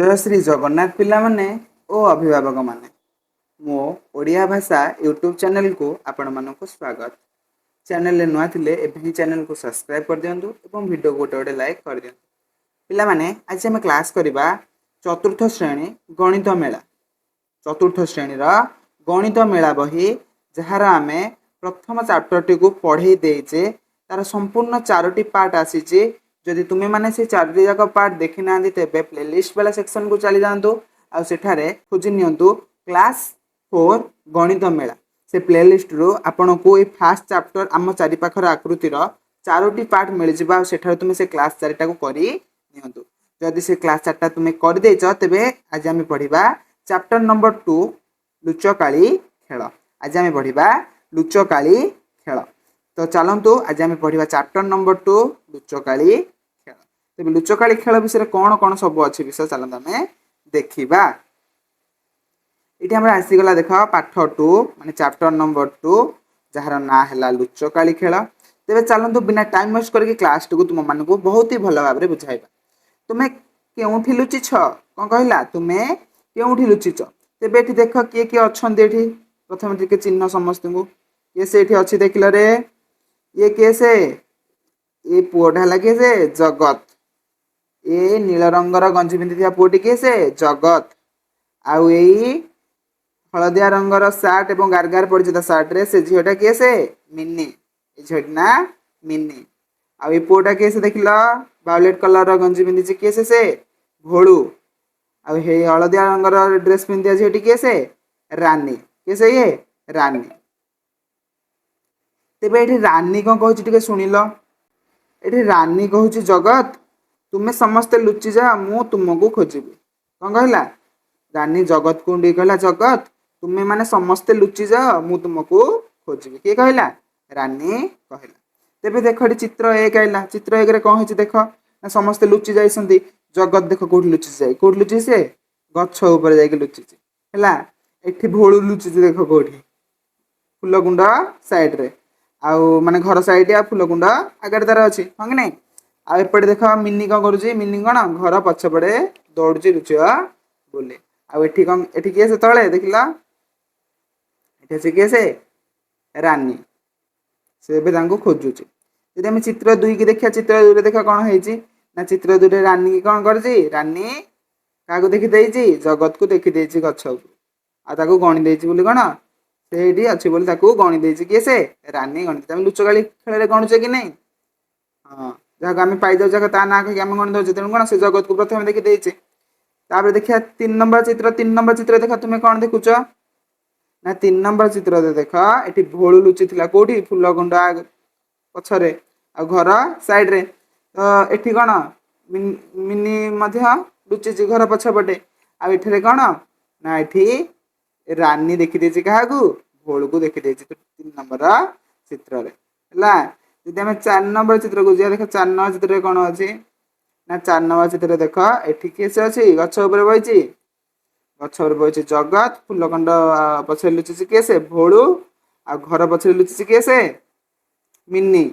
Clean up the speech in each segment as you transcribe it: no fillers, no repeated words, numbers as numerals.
जय श्री जगन्नाथ पिला माने ओ अभिभावक माने मो ओडिया भाषा यूट्यूब चैनल को आपण मानक स्वागत। चैनल नुआ थिले एभी चैनल को सब्सक्राइब कर दियंतु एवं वीडियो गोटे गोटे लाइक कर दियंतु। पिला माने आज हम क्लास करिबा चतुर्थ श्रेणी गणित मेला। चतुर्थ श्रेणी रा गणित मेला बही जहार आमे प्रथम चैप्टर टी को पढ़े देचे तार संपूर्ण चारोटी पार्ट आसीचे। जदि तुम्हें माने से चारोटी जाक पार्ट देखि ना तेबे प्लेलिस्ट वाला सेक्शन को चली जातु आ सेठारे खोजी नियंतु क्लास 4 गणित मेला। से प्लेलिस्ट रो आपण को ए फर्स्ट चैप्टर आम चारि पाखर आकृतिर चारोटी पार्ट मिल जिबा सेठारे तुमे से क्लास चारिटा को करी नियंतु। जदि से क्लास चारटा तुमे कर देछ तेबे आज हम पढ़िबा चैप्टर नंबर 2 लुचकाली खेल। आज हम पढ़िबा लुचकाली खेल। तो चलतु आज हम पढ़िबा चैप्टर नंबर 2 लुचकाली खेल। तेबे लुचकाली खेल विषय कौन कौन सब अच्छी विषय चलत आम देखिबा। इटी हमरा आसीगला देख पाठ 2 माने चैप्टर नंबर 2 जहार ना हैला लुचकाली खेल। तेबे चलतु बिना टाइम वेस्ट करके क्लास को तुम मान को बहुत ही भल भाव बुझाइबा। तुमे केउठी लुचिछ कोन कहला तुमे केउठी लुचिछ। तेबे एठी देख किए किए अछंती एठी प्रथम टिके चिन्ह समस्त को ये से एठी अछि देखिल रे ये केसे ये पुओटा लागे से जगत। ये नील रंगर गंजी पिंधिया पुओटी केसे जगत। आउ एई हलदिया रंगर सार्ट एवं गारगार पड़िछ ता सार्ट रे से झियोटा केसे मिन्नी। ए झियोटी ना मिन्नी। आउ ए पुओटा केसे देखिल वायलेट कलर गंजी पिंधिछ केसे से भोळू। आउ हे हलदिया रंगर ड्रेस पिंधिया झियोटी केसे रानी। केसे ये रानी। तेबे एठी रानी कौन कहूची टिके सुनिल। एठी रानी कहूची जगत तुम्हें समस्ते लुचि जा मु तुमको खोजिबी। कौन कहला रानी जगत को कहला जगत तुम्हें माने समस्ते लुचि जा मु तुमको खोजिबी। के कहला रानी कहला। तेबे देख एठी चित्र 1 आइला। चित्र 1 रे कौन होची देख ना समस्ते लुचि जाइसंती। जगत देख कोठी लुचि जाई कोठी लुचि से गछ ऊपर जाई के लुचि हैला। एठी भोळू लुचि देख कोठी फुलकुंड साइड रे आउ माने घर साइड आ फुलकुंड आगे तार अच्छी हाँ कि नहीं। आ एपटे देख मिनी कौन करुची मिनी कौन घर पछपड़े दौड़ुची लुचिया बोले। आउ एठी कौन एठी किए से तळे देखिला एठी से किए से रानी से एबे तांको खोजुची। यदि हम चित्र 2 की देखिया चित्र 2 रे देखा कौन हेची ना चित्र 2 रे रानी की कौन करची रानी काको देखि देइची जगत को देखि देइची गछ को आ ताको गणी देइची बोली कौन सेठी अच्छी बोली ताको गणी देइची किए से रानी गणी। तमे लुचकाली खेल रे गणुचे कि नहीं हां जहाँ आम पाई जाऊ ता ना कहीं आम गणी दौचे तेणु कौन से जगत को प्रथम देखी देचे। तापर देखिया 3 नंबर चित्र देखा तुम्हें कौन देखुच ना 3 नंबर चित्र देख एठी भोळू लुचि थिला कोठी फुलकुंड पछरे आ घर साइड रे। तो एठी कौन मिनी मध्य लुचि घर पछपटे आ एठरे कौन ना एठी रानी देखी देछि काहाकू भोळू को देखी देछि। तो 3 नंबर चित्र रे हला। यदि हम 4 नंबर चित्र को जिया देख 4 नंबर चित्र रे कौन अछि ना 4 नंबर चित्र देख एठी केसे अछि गछ ऊपर बइछि गछ ऊपर बइछि जगत फुलकुंड पछे लुचिछि केसे भोळू आ घर पछे लुचिछि केसे मिन्नी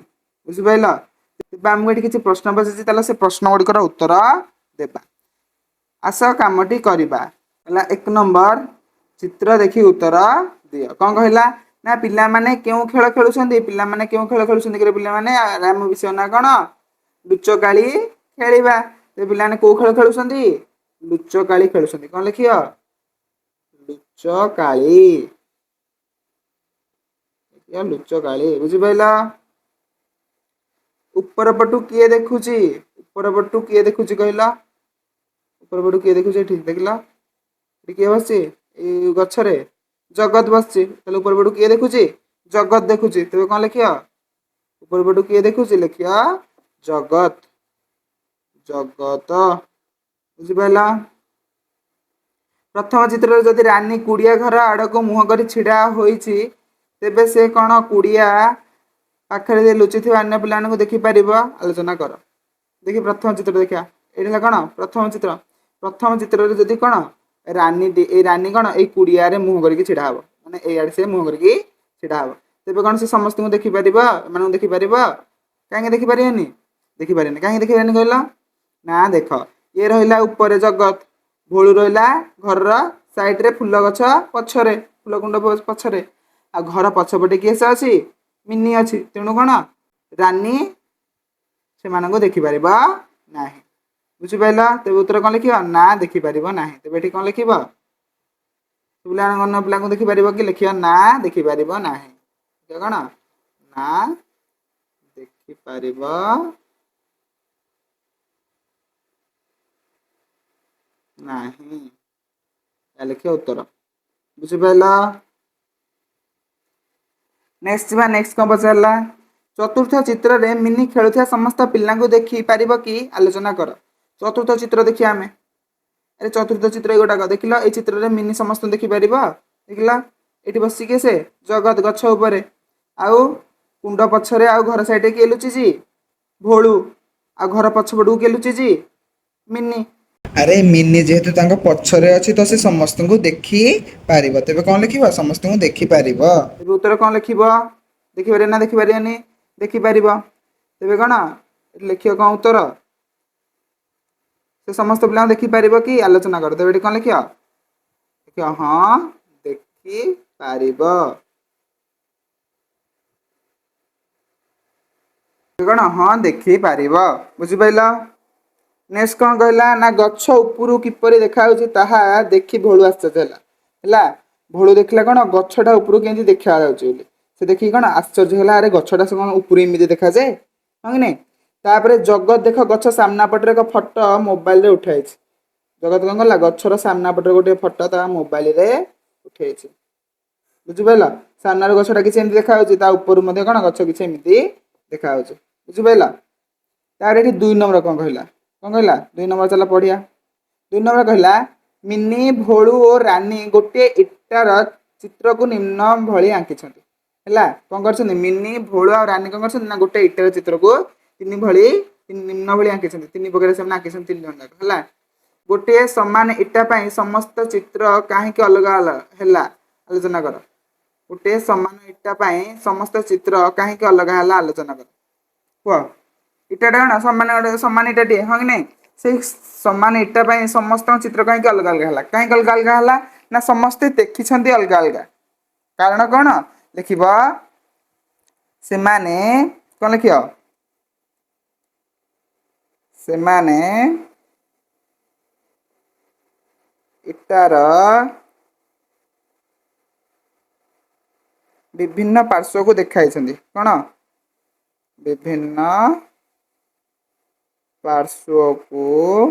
बुझि पाइला। तेबे हम एठी किछि प्रश्न बसिछि ताला से प्रश्न गुडीकर उत्तर देबा। आस कामटी करिबा हला। 1 नंबर चित्र देखि उत्तर दियो। कौन कहला ना पिला माने केउ खेल खेलुछंती पिला माने केउ खेल खेलुछंती करे पिला माने राम विषय ना कोन लुचकाली खेलिबा। ते पिला माने को खेल खेलुछंती लुचकाली खेलुछंती। कोन लिखियो लुचकाली या लुचकाली बुझि पाइला। ऊपर पटु किए देखुची ऊपर पटु किए देखुची कहला ऊपर पटु किए देखुची ठीक देखला किए बसची ए गछरे जगत बसची तले ऊपर पटु किए देखुची जगत देखुची। तबे कोन लिखिया ऊपर पटु किए देखुची लिखिया जगत जगत बुझि पाइला। प्रथम चित्र रे जदि रानी कुड़िया घर आड़ को मुह करी छिड़ा होईची तेबे से कोन कुड़िया पाखरे जे लुचि थिबा अन्य पिलान को देखि परिबो आलोचना कर। देखि प्रथम चित्र देखिया एठला कोन प्रथम चित्र रे जदि कोन रानी ए रानी कोन ए कुड़िया रे मुह करी छिड़ा हबो माने ए आड़ से मुह करी छिड़ा हबो। तेबे कोन से समस्त को देखि परिबो माने देखि परिबो काहे देखि परिबेनी देखि परिबेनी काहे देखि परिबेनी कहला ना देख ये रहिला ऊपर जगत ଭୋଳୁ ରହିଲା ଘରର ସାଇଡରେ ଫୁଲ ଗଛ ପଛରେ ଫୁଲ କୁଣ୍ଡ ପଛରେ ଆଉ ଘର ପଛପଟେ କିଏ ସେ ଅଛି ମିନି ଅଛି ତେଣୁ କ'ଣ ରାନୀ ସେମାନଙ୍କୁ ଦେଖିପାରିବ ନାହିଁ ବୁଝିପାରିଲ ତେବେ ଉତ୍ତର କ'ଣ ଲେଖିବ ନା ଦେଖିପାରିବ ନାହିଁ ତେବେ ଏଠି କ'ଣ ଲେଖିବ ପିଲାଙ୍କୁ ଦେଖିପାରିବ କି ଲେଖିବ ନା ଦେଖିପାରିବ ନାହିଁ କ'ଣ ନା ଦେଖିପାରିବ ନାହିଁ ଲେଖିବ ଉତ୍ତର ବୁଝିପାରିଲ नेक्स्ट ଯିବା नेक्स्ट କ'ଣ ପଚାରିଲା ଚତୁର୍ଥ ଚିତ୍ରରେ ମିନି ଖେଳୁଥିବା ସମସ୍ତ ପିଲାଙ୍କୁ ଦେଖି ପାରିବ କି ଆଲୋଚନା କର ଚତୁର୍ଥ ଚିତ୍ର ଦେଖିବା ଆମେ अरे चतुर्थ चित्र गोटाक देखिल ये चित्र में मिनी समस्त देखिपर देखिल ये बसिके से जगत गछ उपरे आउ कुंड पछरे आउ घर साइड किए लुचि भोलू आ घर पछपटू किए लुचि मिनी अरे मिनी जेहेतु पछरे अच्छी तो से समस्त को देखी पार तेज कौन लिख समस्त को देखिपर उत्तर कौन लिख देखिपारे ना देखिपारे देखिपर तेज कौन लिख कौन उत्तर से समस्त पिला देखिपर कि आलोचना कर तेज कौन लिख हाँ देखिपर कौन हाँ देखिपर बुझिपाल नेक्स्ट कौन कहला ना गछ उपरू किपरि देखा ताहा देखी भोलू आश्चर्य है भोलू देखला कौन गछटा उपरू केमती देखा से देखिए कौन आश्चर्य है अरे गछटा से कौन उपरू एमती देखा जाए हाँ कि नहीं तापर जगत देख गछ सामना पटे एक फटो मोबाइल रे उठाई जगत कौन कला गछर सामना पटे गोटे फटो ता मोबाइल रे उठाई बुझिपाल सामना गछटा किसी एमती देखा ऊपर कौन गछ किसी एमती देखा बुझिपाल तार ये 2 नंबर कौन कहला कौन कहला 2 नंबर चला पढ़िया 2 नंबर कहला मिनी भोलू और रानी गोटे इटार चित्र को निम्न भली आंकी है कौन कर मिनी भोलू और रानी कौन कर गोटे इटार चित्र को निम्न भली आंकी 3 प्रकार से आंकी 3 जन है गोटे समान इटा समस्त चित्र कहीं अलग अलग है आलोचना कर गोटे समान इटा समस्त चित्र कहीं अलग है आलोचना कर कह इटाटा कौन समान इटाटे हाँ कि नहीं से समान इटा समस्त चित्र कहीं अलग अलग है कहीं अलग अलग है ना समस्ते देखी अलग अलग कारण कौन लिख से कौन लिख से इटार विभिन्न पार्श्व को देखाई कौन विभिन्न पार्श्व को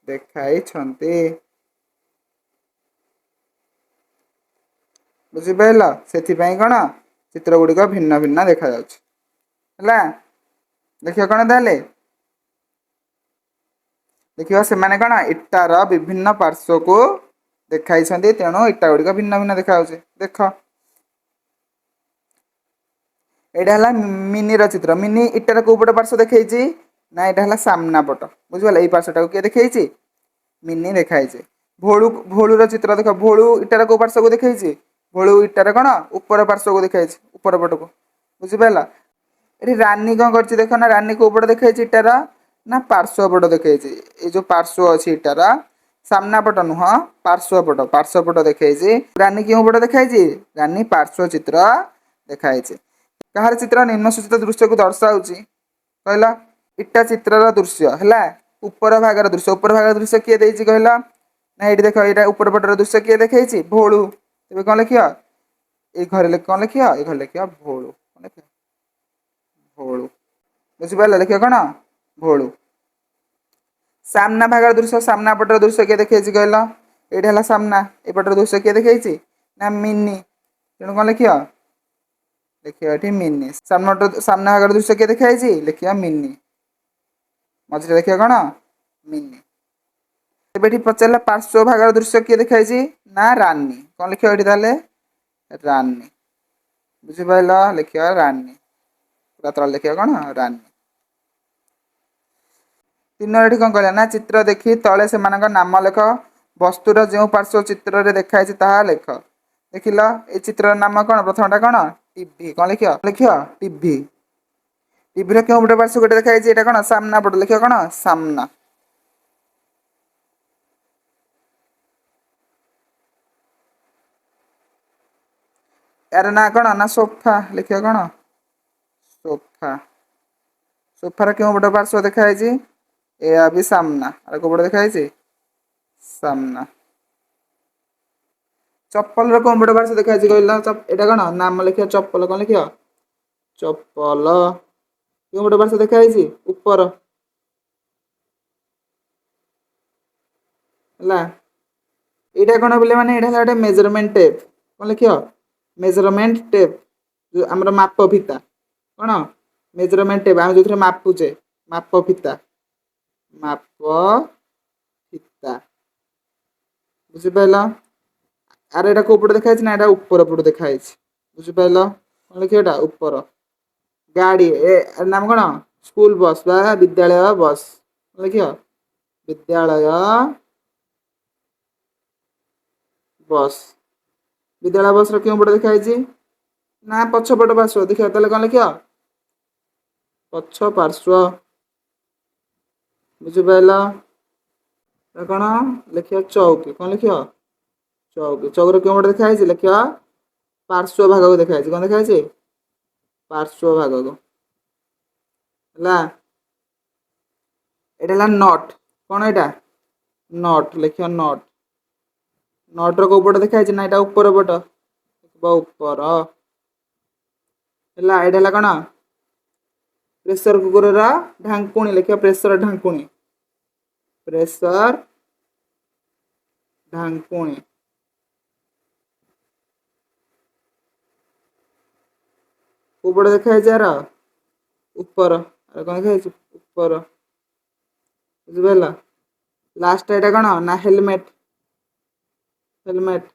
देखाई बुझिपाल से कौन चित्र गुड़िक भिन्न भिन्न देखा देखिए कौन ताले देखिए से माने कौन इटार विभिन्न पार्श्व को देखाई तेणु इटा गुड़िक भिन्न भिन्न देखा देख यहाँ मिनी चित्र मिनी इटार कौ पट पार्श्व देखी ना यहाँ सामना पट बुझिपाल ये पार्श्वटा किए देखी मिनी देखाई भोलू भोलूर चित्र देख भोलू इटार कौ पार्श्व को देखी भोलू इटार कौन ऊपर पार्श्व को देखी ऊपर पट को बुझिपाल ये रानी कौन कर देख ना रानी कौ पट देखी इटार ना पार्श्व पट देखी ये जो पार्श्व अच्छी इटार सामना पट नुह पार्श्व पट देखी रानी क्यों पट देखी रानी पार्श्व चित्र देखाई कहार चित्र निम्न सूचित दृश्य को दर्शाऊँ कहला इटा चित्र दृश्य है ऊपर भागर दृश्य किए कहला ना ये देख ये ऊपर पटर दृश्य किए देखी भोलू तेज कौन लिख ये घर कौन लिख ये घर लिख भोलू कौन लिख भोलू बुझिपाल लिख कौन भोलू सामना भागर दृश्य सामना पटर दृश्य किए देखी कहला ये सामना एपटर दृश्य किए देखी ना मिनी तेणु कौन लिख लिखिए मिनी सामना भागर दृश्य किए देखी लिखिए मिनी मझे लिखिए कौन मिनी ये पचारा पार्श्व भागर दृश्य किए देखी ना रानी कौन लिख ये रानी बुझिपाल लिख रानी पूरा तल लिखिए कौन रानी 3 ये कौन कहला ना चित्र देखी तले से नाम लेख वस्तुर जो पार्श्व चित्र रे देखाई ताहा लेख देखिल ये चित्र नाम कौन प्रथमटा कौन टीवी कौन लिख लिख टीवी टीवी क्यों पटे पार्श्व गोटे देखा कौन सामना पट लिख कौन सामना यार ना कौन ना सोफा लिखियो कौन सोफा सोफार क्यों पट पार्श्व देखाई या भी सामना आर को पट देखाई सामना चप्पल रो कौन पट पार्श्व देखाई कहला एटा कौन नाम लिखियो चप्पल कौन लिखियो चप्पल क्यों पट पार्श्व देखाई ऊपर है ଏଇଟା କଣ ବୋଲେ ମାନେ ଏଇଟା ହେଲା ଗୋଟେ ମେଜରମେଣ୍ଟ ଟେପ୍ କଣ ଲେଖିବ ମେଜରମେଣ୍ଟ ଟେପ୍ ଯୋଉ ଆମର ମାପ ଫିତା କଣ ମେଜରମେଣ୍ଟ ଟେପ୍ ଆମେ ଯୋଉଥିରେ ମାପୁଛେ ମାପ ଫିତା ବୁଝିପାରିଲ ଆରେ ଏଇଟା କୋଉ ପଟେ ଦେଖାହେଇଛି ନା ଏଇଟା ଉପର ପଟେ ଦେଖାହେଇଛି ବୁଝିପାରିଲ କଣ ଲେଖିବ ଏଇଟା ଉପର ଗାଡି ନାମ କଣ ସ୍କୁଲ ବସ୍ ବା ବିଦ୍ୟାଳୟ ବସ୍ ଲେଖିବ ବିଦ୍ୟାଳୟ बस विद्यालय बस क्यों पटे देखाई ना पछपट पार्श्व देखिए ताले कौन लिखियो पछ पार्श्व बुझिपाल कौन लिखियो चौकी कौन लिखियो चौकी चौक क्यों पटे देखाई लिखियो पार्श्व भाग को देखाई कौन देखाई पार्श्व भाग को है नट कौन एटा नट लिखियो नट नट रो पट देखाई ना एटा ऊपर पट ऊपर है एटा कौन प्रेसर कुकर ढांकुणी लिखियो प्रेसर ढांकुणी ऊपर देखाई यार ऊपर कौन देखाई ऊपर बुझिपाल लास्ट एटा कौन ना हेलमेट हेलमेट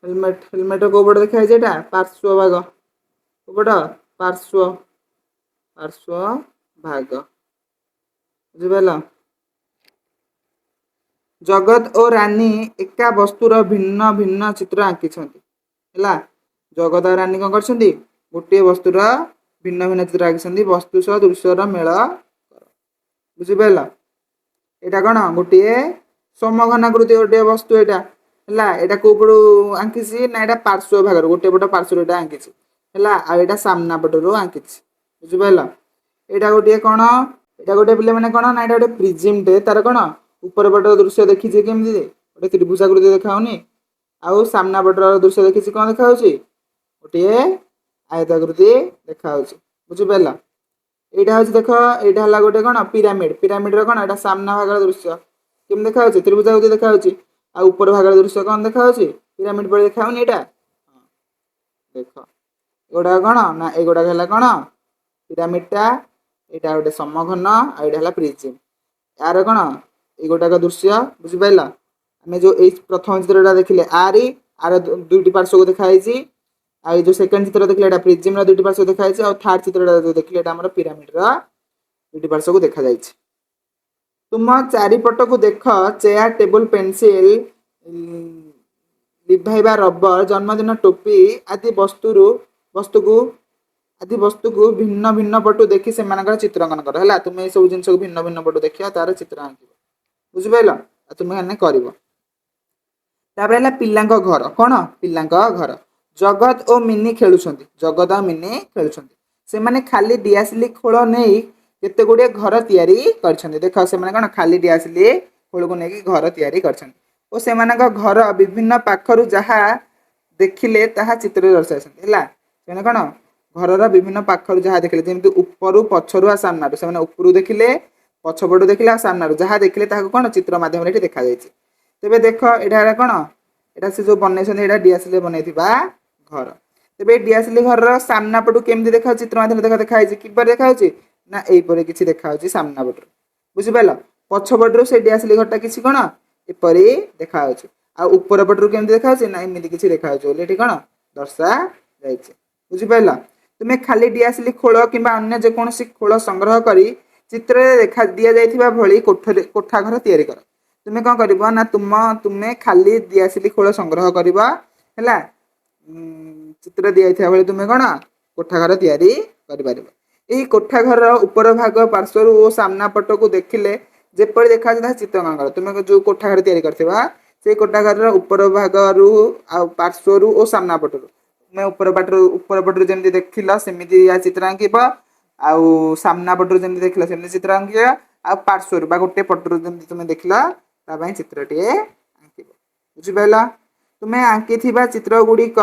हेलमेट हेलमेट को पट देखाई पार्श्व भाग कोपट पार्श्व पार्श्व भाग बुझिपाल जगत और रानी एका वस्तुर भिन्न भिन्न चित्र आंकी जगत और रानी कौन कर गोटे वस्तुर भिन्न भिन्न चित्र आंकी वस्तु सह दृश्यर मेल बुझिपाल एटा कौन गोटे समघनाकृति गोटे वस्तु एटा है को पटू आंकी ना यहाँ पार्श्व भाग गोटे पट पार्श्व आंकी है सामना पटर आंकी बुझिपाल यहाँ गोटे कौन यहाँ गोटे पे मैंने कौन ना यहाँ गोटे प्रिजिम टे तार कौन ऊपर पट दृश्य देखी केमती गोटे त्रिभुजाकृति देखाऊनी आउ सामना पटर दृश्य देखी कौन देखा गोटे आयताकृति देखा बुझिपाल यहाँ हूँ देख यहाँ है गोटे कौन पिरामिड पिरामिड कौन यहाँ सामना भाग दृश्य केम देखा त्रिभुजाकृति देखा आ ऊपर भाग दृश्य कौन देखा पिरामिड पर देखा यहाँ देख एगुड़ा कौन ना एगुड़ा है कौन पिरामिडटा यहाँ गोटे समघन आईटा प्रिजिम यार कौन एगोटाक दृश्य बुझिपाल आम जो प्रथम चित्रटा देखिले आरी आर दुईटी पार्श्व को देखाई आ जो सेकेंड चित्र देखिले प्रिजिम दुईटी पार्श्व देखाई और थर्ड चित्रटा जो देखिले पिरामिड दुईटी पार्श्व को देखा जाए तुम चारिपट को देख चेयर टेबल पेंसिल लिभाइबा रबर जन्मदिन टोपी आदि वस्तु को भिन्न भिन्न पटु देखी से चित्रांकन कर है तुम ये सब जिन भिन्न भिन्न पटु देखिए तार चित्र आंक बुझिपाल तुम्हें कर पिला घर कौन पिला घर जगत और मिनी खेलुं जगत और मिनी खेलुं से माने खाली डिआसिली खोल नहीं केते गुड़े घर तैयारी कर देख से कौन खाली डिआसिली खोल को लेकिन घर तैयारी कर घर विभिन्न पाखर जहाँ देखिले ताहा चित्र दर्शाई कौन घर विभिन्न पाखर जहाँ देखिले जमी ऊपर पछरु आ सामना से ऊपर देखिले पछपटू देखिले सामना जहाँ देखिले कौन चित्र मध्यम देखा तेरे देख यहाँ कौन यहाँ से जो बनई डिआसिली बनई घर तेरे डिआसिली घर सामना पटू केमती देखा चित्र मध्यम देखाई किपर देखा ना यहीपर किसी देखा सामना पटर बुझिपाल पछपटू से डिआसिली घरटा किसी कौन एपरी देखा आ ऊपर पटरू केमती देखा ना एमती किसी देखा कौन दर्शा जाए बुझिपाल तुम्हें खाली डिआसिली खोल कि अन्य जेकोसी खोल संग्रह करी चित्र देखा दि जाइथिबा भली कोठा घर तैयारी कर तुम्हें कौन कर ना तुम्हें खाली डिआसिली खोल संग्रह करवा है चित्र दि जाइथिबा भली तुम्हें कौन कोठा घर तैयारी कर कोठा घर ऊपर भाग पार्श्व और सामना पट को देखिले ଯେପରି ଦେଖାଯାଉଛି ତାହା ଚିତ୍ରକର। ତୁମେ ଯୋଉ କୋଠା ଘର ତିଆରି କରିଥିବା ସେଇ କୋଠା ଘରର ଉପର ଭାଗରୁ ଆଉ ପାର୍ଶ୍ୱରୁ ଓ ସାମ୍ନା ପଟରୁ ତୁମେ ଉପର ପଟରୁ ଯେମିତି ଦେଖିଲ ସେମିତି ଚିତ୍ର ଆଙ୍କିବ, ଆଉ ସାମ୍ନା ପଟରୁ ଯେମିତି ଦେଖିଲ ସେମିତି ଚିତ୍ର ଆଙ୍କିବ, ଆଉ ପାର୍ଶ୍ୱରୁ ବା ଗୋଟେ ପଟରୁ ଯେମିତି ତୁମେ ଦେଖିଲ ତା ପାଇଁ ଚିତ୍ରଟିଏ ଆଙ୍କିବ। ବୁଝିପାରିଲ? ତୁମେ ଆଙ୍କିଥିବା ଚିତ୍ର ଗୁଡ଼ିକ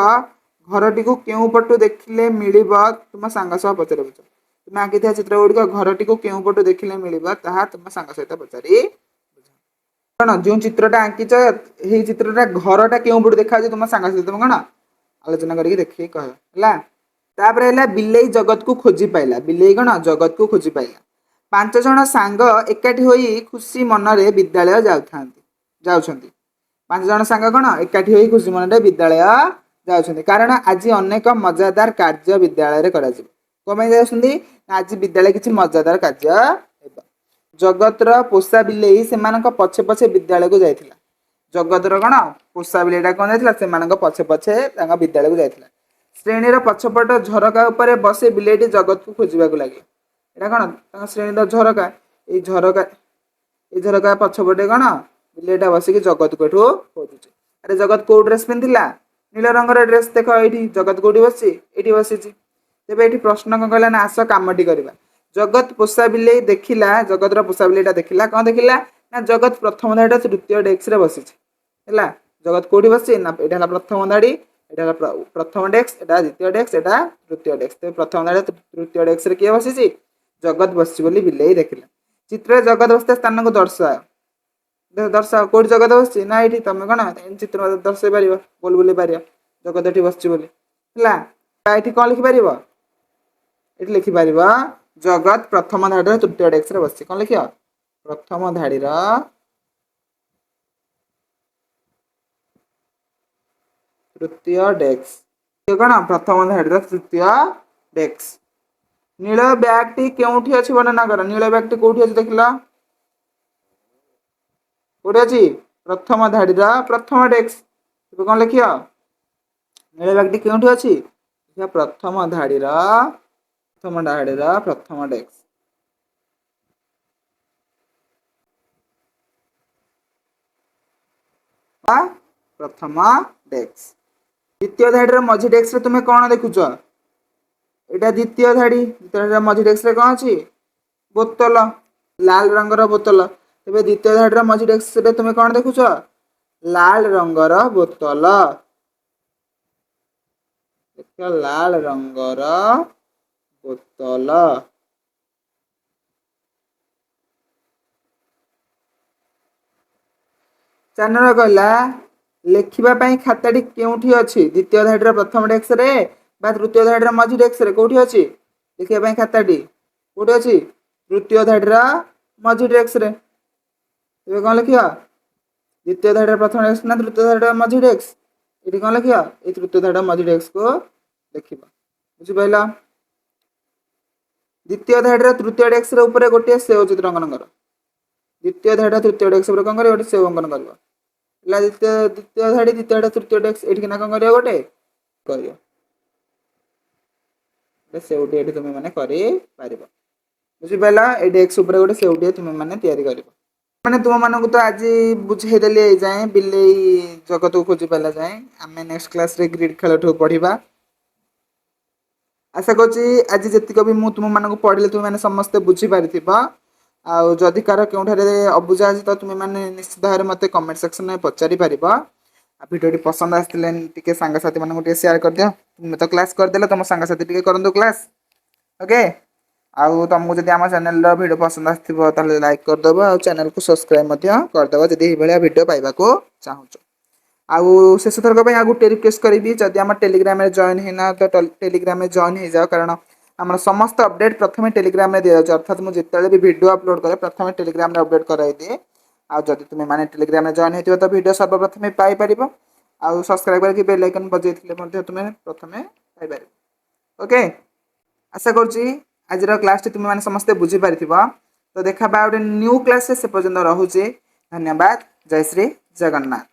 ଘରଟିକୁ କେଉଁ ପଟୁ ଦେଖିଲେ ମିଳିବ ତୁମ ସାଙ୍ଗ ସହ ପଚାରି ବୁଝ। ତୁମେ ଆଙ୍କିଥିବା ଚିତ୍ର ଗୁଡ଼ିକ ଘରଟିକୁ କେଉଁ ପଟୁ ଦେଖିଲେ ମିଳିବ ତାହା ତୁମ ସାଙ୍ଗ ସହିତ ପଚାରି ବୁଝ। କଣ ଯେଉଁ ଚିତ୍ରଟା ଆଙ୍କିଛ ଏହି ଚିତ୍ରଟା ଘରଟା କେଉଁ ପଟୁ ଦେଖାଯାଉଛି ତୁମ ସାଙ୍ଗ ସହିତ ତୁମେ କଣ ଆଲୋଚନା କରିକି ଦେଖିକି କହ ହେଲା। ତାପରେ ହେଲା ବିଲେଇ ଜଗତକୁ ଖୋଜି ପାଇଲା। ବିଲେଇ କଣ ଜଗତକୁ ଖୋଜି ପାଇଲା। 5 ଜଣ ସାଙ୍ଗ ଏକାଠି ହୋଇ ଖୁସି ମନରେ ବିଦ୍ୟାଳୟ ଯାଉଛନ୍ତି। 5 ଜଣ ସାଙ୍ଗ କଣ ଏକାଠି ହୋଇ ଖୁସି ମନରେ ବିଦ୍ୟାଳୟ ଯାଉଛନ୍ତି, କାରଣ ଆଜି ଅନେକ ମଜାଦାର କାର୍ଯ୍ୟ ବିଦ୍ୟାଳୟରେ କରାଯିବ। କଣ ପାଇଁ ଯାଉଛନ୍ତି? ଆଜି ବିଦ୍ୟାଳୟ କିଛି ମଜାଦାର କାର୍ଯ୍ୟ ହେବ। ଜଗତର ପୋଷା ବିଲେଇ ସେମାନଙ୍କ ପଛେ ପଛେ ବିଦ୍ୟାଳୟକୁ ଯାଇଥିଲା। ଜଗତର କଣ ପୋଷା ବିଲେଇଟା କଣ ଯାଇଥିଲା? ସେମାନଙ୍କ ପଛେ ପଛେ ତାଙ୍କ ବିଦ୍ୟାଳୟକୁ ଯାଇଥିଲା। ଶ୍ରେଣୀର ପଛପଟ ଝରକା ଉପରେ ବସି ବିଲେଇଟି ଜଗତକୁ ଖୋଜିବାକୁ ଲାଗିଲା। ଏଇଟା କଣ ତାଙ୍କ ଶ୍ରେଣୀର ଝରକା। ଏଇ ଝରକା ପଛପଟେ କଣ ବିଲେଇଟା ବସିକି ଜଗତକୁ ଏଠୁ ଖୋଜୁଛି। ଆରେ ଜଗତ କୋଉ ଡ୍ରେସ ପିନ୍ଧିଲା? ନୀଳ ରଙ୍ଗର ଡ୍ରେସ। ଦେଖ ଏଇଠି ଜଗତ କୋଉଠି ବସିଛି? ଏଇଠି ବସିଛି। ତେବେ ଏଇଠି ପ୍ରଶ୍ନ କଣ କହିଲା ନା ଆସ କାମଟି କରିବା। ଜଗତ ପୋଷା ବିଲେଇ ଦେଖିଲା, ଜଗତର ପୋଷା ବିଲେଇଟା ଦେଖିଲା। କଣ ଦେଖିଲା? ନା ଜଗତ ପ୍ରଥମ ଧାଡ଼ିର ତୃତୀୟ ଡେସ୍କରେ ବସିଛି। ହେଲା, ଜଗତ କୋଉଠି ବସିଛି? ନା ଏଇଟା ହେଲା ପ୍ରଥମ ଧାଡ଼ି, ଏଇଟା ହେଲା ପ୍ରଥମ ଡେସ୍କ, ଏଇଟା ଦ୍ୱିତୀୟ ଡେସ୍କ, ଏଇଟା ତୃତୀୟ ଡେସ୍କ। ତେବେ ପ୍ରଥମ ଧାଡ଼ିର ତୃତୀୟ ଡେସ୍କରେ କିଏ ବସିଛି? ଜଗତ ବସିଛି ବୋଲି ବିଲେଇ ଦେଖିଲା। ଚିତ୍ରରେ ଜଗତ ବସିଥିବା ସ୍ଥାନକୁ ଦର୍ଶାଅ। ଦର୍ଶାଅ କୋଉଠି ଜଗତ ବସିଛି? ନା ଏଇଠି। ତମେ କଣ ଚିତ୍ର ଦର୍ଶାଇ ପାରିବ, ଗୋଲ ବୁଲେଇ ପାରିବ ଜଗତ ଏଠି ବସିଛି ବୋଲି। ହେଲା, ଏଠି କଣ ଲେଖିପାରିବ? ଏଠି ଲେଖିପାରିବ ଜଗତ ପ୍ରଥମ ଧାଡ଼ିର ତୃତୀୟ ଡେସ୍କରେ ବସିଛି। କଣ ଲେଖିବ? ପ୍ରଥମ ଧାଡ଼ିର ତୃତୀୟ ଡେସ୍କ। କଣ ପ୍ରଥମ ଧାଡ଼ିର ତୃତୀୟ ଡେସ୍କ। ନୀଳ ବ୍ୟାଗଟି କେଉଁଠି ଅଛି ବର୍ଣ୍ଣନା କର। ନୀଳ ବ୍ୟାଗଟି କୋଉଠି ଅଛି ଦେଖିଲ? କୋଉଠି ଅଛି? ପ୍ରଥମ ଧାଡ଼ିର ପ୍ରଥମ ଡେସ୍କ। ଏବେ କଣ ଲେଖିବ? ନୀଳ ବ୍ୟାଗଟି କେଉଁଠି ଅଛି? ପ୍ରଥମ ଧାଡ଼ିର ପ୍ରଥମ ଡେସ୍କ। ପ୍ରଥମ ଡେସ୍କ। ଦ୍ୱିତୀୟ ଧାଡ଼ିର ମଝି ଡେସ୍କରେ ତୁମେ କଣ ଦେଖୁଛ? ଏଇଟା ଦ୍ୱିତୀୟ ଧାଡ଼ି। ଦ୍ୱିତୀୟ ଧାଡ଼ିର ମଝି ଡେସ୍କରେ କଣ ଅଛି? ବୋତଲ, ଲାଲ ରଙ୍ଗର ବୋତଲ। ତେବେ ଦ୍ୱିତୀୟ ଧାଡ଼ିର ମଝି ଡେସ୍କରେ ତୁମେ କଣ ଦେଖୁଛ? ଲାଲ ରଙ୍ଗର ବୋତଲ। ଲାଲ ରଙ୍ଗର ବୋତଲ। ଚାନର କହିଲା ଲେଖିବା ପାଇଁ ଖାତାଟି କେଉଁଠି ଅଛି? ଦ୍ୱିତୀୟ ଧାଡ଼ିର ପ୍ରଥମ ଡେସ୍କରେ ବା ତୃତୀୟ ଧାଡ଼ିର ମଝି ଡେସ୍କରେ କୋଉଠି ଅଛି? ଲେଖିବା ପାଇଁ ଖାତାଟି କୋଉଠି ଅଛି? ତୃତୀୟ ଧାଡ଼ିର ମଝି ଡେସ୍କରେ। ଏବେ କଣ ଲେଖିବା? ଦ୍ୱିତୀୟ ଧାଡ଼ିର ପ୍ରଥମ ଡେସ୍କ ନା ତୃତୀୟ ଧାଡ଼ିର ମଝି ଡେସ୍କ? ଏଠି କଣ ଲେଖିବା? ଏଇ ତୃତୀୟ ଧାଡ଼ିର ମଝି ଡେସ୍କକୁ ଲେଖିବା। ବୁଝିପାରିଲ? ଦ୍ୱିତୀୟ ଧାଡ଼ିର ତୃତୀୟ ଡେସ୍କର ଉପରେ ଗୋଟିଏ ସେଓ ଚିତ୍ର ଅଙ୍କନ କର। ଦ୍ୱିତୀୟ ଧାଡ଼ିର ତୃତୀୟ ଡେସ୍କ ଉପରେ କଣ କରିବ? ଗୋଟେ ସେଓ ଅଙ୍କନ କରିବ। ହେଲା, ଦ୍ୱିତୀୟ ଧାଡ଼ି ତୃତୀୟ ଡେସ୍କ ଏଇଠି ନା କଣ କରିବ? ଗୋଟେ କରିବ। ସେଉଟି ଏଠି ତୁମେ ମାନେ କରିପାରିବ। ବୁଝିପାରିଲ? ଏଇ ଡେସ୍କ ଉପରେ ଗୋଟେ ସେଉଟିଏ ତୁମେ ମାନେ ତିଆରି କରିବ। ମାନେ ତୁମ ମାନଙ୍କୁ ତ ଆଜି ବୁଝେଇଦେଲି ଏଇ ଯାଏଁ ବିଲେଇ ଜଗତକୁ ଖୋଜି ପାରିଲା ଯାଏଁ। ଆମେ ନେକ୍ସଟ କ୍ଲାସରେ ଗ୍ରିଡ୍ ଖେଳଠୁ ପଢିବା। ଆଶା କରୁଛି ଆଜି ଯେତିକ ବି ମୁଁ ତୁମ ମାନଙ୍କୁ ପଢିଲି ତୁମେ ମାନେ ସମସ୍ତେ ବୁଝିପାରିଥିବ। ଆଉ ଯଦି କାହାର କେଉଁଠାରେ ଅବୁଝା ଅଛି ତ ତୁମେ ମାନେ ନିଶ୍ଚିତ ଭାବରେ ମୋତେ କମେଣ୍ଟ ସେକ୍ସନରେ ପଚାରି ପାରିବ। ଆଉ ଭିଡ଼ିଓଟି ପସନ୍ଦ ଆସିଥିଲେ ଟିକେ ସାଙ୍ଗସାଥି ମାନଙ୍କୁ ଟିକେ ସେୟାର କରିଦିଅ। ତୁମେ ତ କ୍ଲାସ୍ କରିଦେଲ, ତମ ସାଙ୍ଗସାଥି ଟିକେ କରନ୍ତୁ କ୍ଲାସ୍। ଓକେ, ଆଉ ତମକୁ ଯଦି ଆମ ଚ୍ୟାନେଲର ଭିଡ଼ିଓ ପସନ୍ଦ ଆସିଥିବ ତାହେଲେ ଲାଇକ୍ କରିଦେବ, ଆଉ ଚ୍ୟାନେଲକୁ ସବସ୍କ୍ରାଇବ୍ ମଧ୍ୟ କରିଦେବ ଯଦି ଏଇଭଳିଆ ଭିଡ଼ିଓ ପାଇବାକୁ ଚାହୁଁଛ। ଆଉ ଶେଷ ଥରକ ପାଇଁ ଆଉ ଗୋଟେ ରିକ୍ୱେଷ୍ଟ କରିବି, ଯଦି ଆମ ଟେଲିଗ୍ରାମରେ ଜଏନ୍ ହେଇନା ତ ଟେଲିଗ୍ରାମରେ ଜଏନ୍ ହେଇଯାଅ, କାରଣ ଆମର ସମସ୍ତ ଅପଡେଟ୍ ପ୍ରଥମେ ଟେଲିଗ୍ରାମରେ ଦିଆଯାଉଛି। ଅର୍ଥାତ୍ ମୁଁ ଯେତେବେଳେ ବି ଭିଡ଼ିଓ ଅପଲୋଡ଼ କରେ ପ୍ରଥମେ ଟେଲିଗ୍ରାମରେ ଅପଡେଟ୍ କରାଇଦିଏ। ଆଉ ଯଦି ତୁମେ ମାନେ ଟେଲିଗ୍ରାମରେ ଜଏନ୍ ହେଇଥିବ ତ ଭିଡ଼ିଓ ସର୍ବପ୍ରଥମେ ପାଇପାରିବ। ଆଉ ସବସ୍କ୍ରାଇବ୍ କରିକି ବେଲ୍ ଆଇକନ୍ ବଜାଇଥିଲେ ମଧ୍ୟ ତୁମେ ପ୍ରଥମେ ପାଇପାରିବ। ଓକେ, ଆଶା କରୁଛି ଆଜିର କ୍ଲାସଟି ତୁମେ ମାନେ ସମସ୍ତେ ବୁଝିପାରିଥିବ। ତ ଦେଖା ବା ଗୋଟେ ନ୍ୟୁ କ୍ଲାସରେ, ସେ ପର୍ଯ୍ୟନ୍ତ ରହୁଛି। ଧନ୍ୟବାଦ। ଜୟ ଶ୍ରୀ ଜଗନ୍ନାଥ।